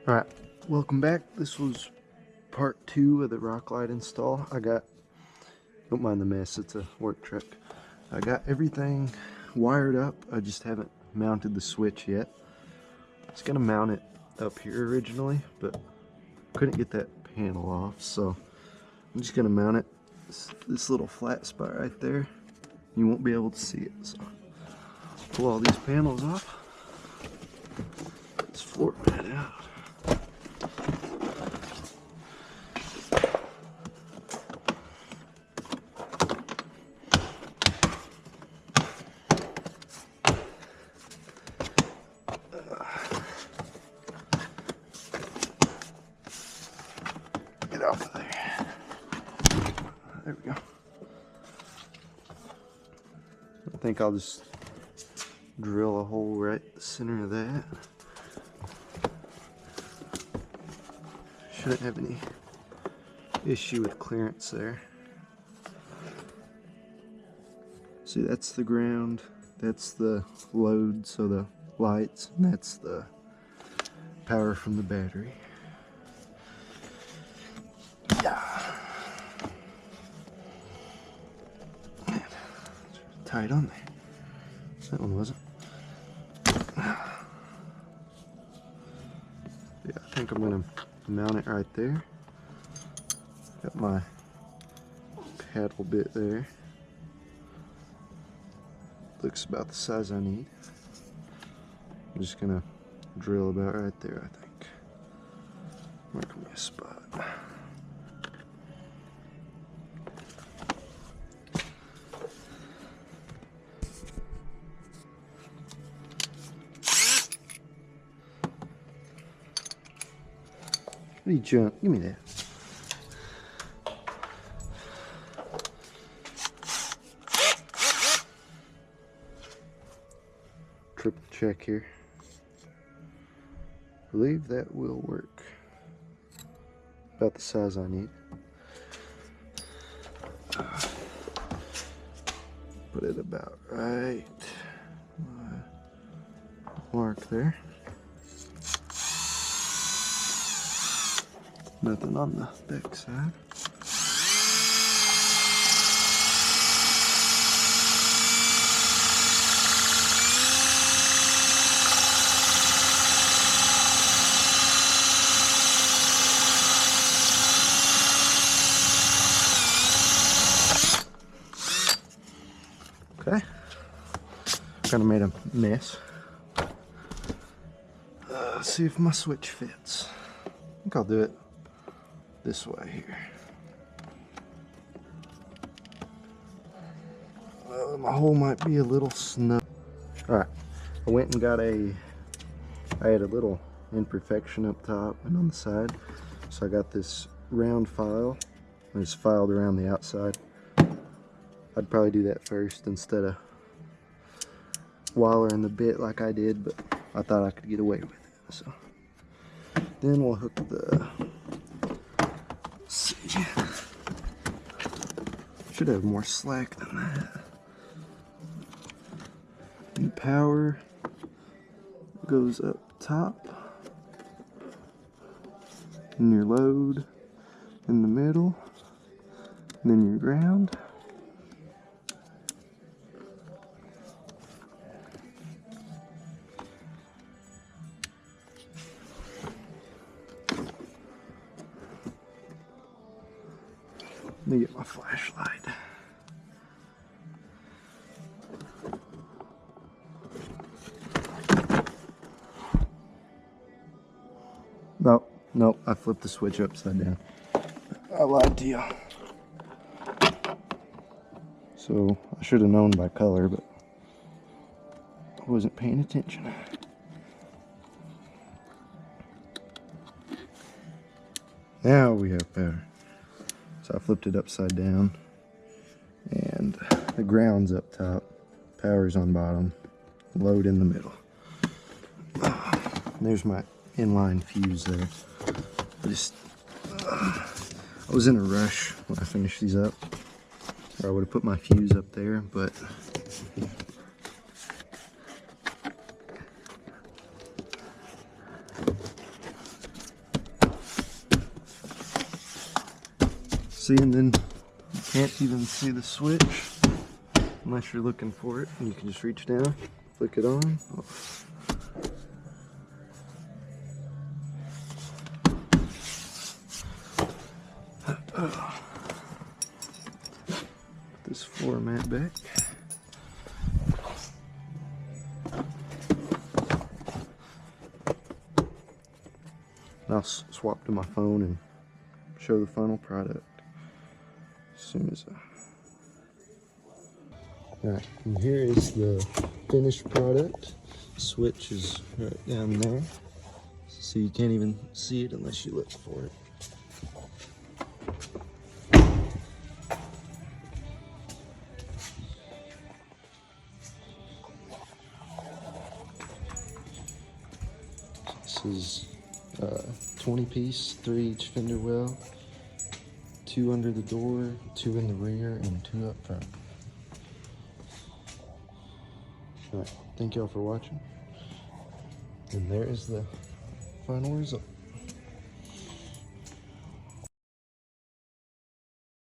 Alright, welcome back. This was part 2 of the rock light install. Don't mind the mess, it's a work truck. I got everything wired up, I just haven't mounted the switch yet. I was going to mount it up here originally, but couldn't get that panel off, so I'm just going to mount it this little flat spot right there. You won't be able to see it, so pull all these panels off. This floor mat out. Get off of there. There we go. I think I'll just drill a hole right in the center of that. Shouldn't have any issue with clearance there. See, that's the ground, that's the load, so the lights, and that's the power from the battery. Yeah. Man, it's tight on there. That one wasn't. Yeah, I think I'm gonna mount it right there. Got my paddle bit there. Looks about the size I need. I'm just gonna drill about right there, I think. Mark me a spot. What are you doing? Give me that. Triple check here. I believe that will work. About the size I need. Put it about right. Mark there. Nothing on the back side. Okay, kind of made a mess. Let's see if my switch fits. I think I'll do it this way here. My hole might be a little snug. Alright, I went and got I had a little imperfection up top and on the side. So I got this round file. I just filed around the outside. I'd probably do that first instead of wallering the bit like I did, but I thought I could get away with it. So then we'll hook the, let's see, should have more slack than that. And power goes up top, and your load in the middle, and then your ground. Let me get my flashlight. Nope, I flipped the switch upside down. I lied to you. So I should have known by color, but I wasn't paying attention. Now we have power. So I flipped it upside down, and the ground's up top, power's on bottom, load in the middle. There's my inline fuse there. I was in a rush when I finished these up, or I would have put my fuse up there, but See, and then you can't even see the switch unless you're looking for it. And you can just reach down, flick it on, off. Put this floor mat back. I'll swap to my phone and show the final product as soon as Alright, and here is the finished product. Switch is right down there, so you can't even see it unless you look for it. This is 20 piece, 3 each fender well, 2 under the door, 2 in the rear, and 2 up front. Alright, thank y'all for watching. And there is the final result.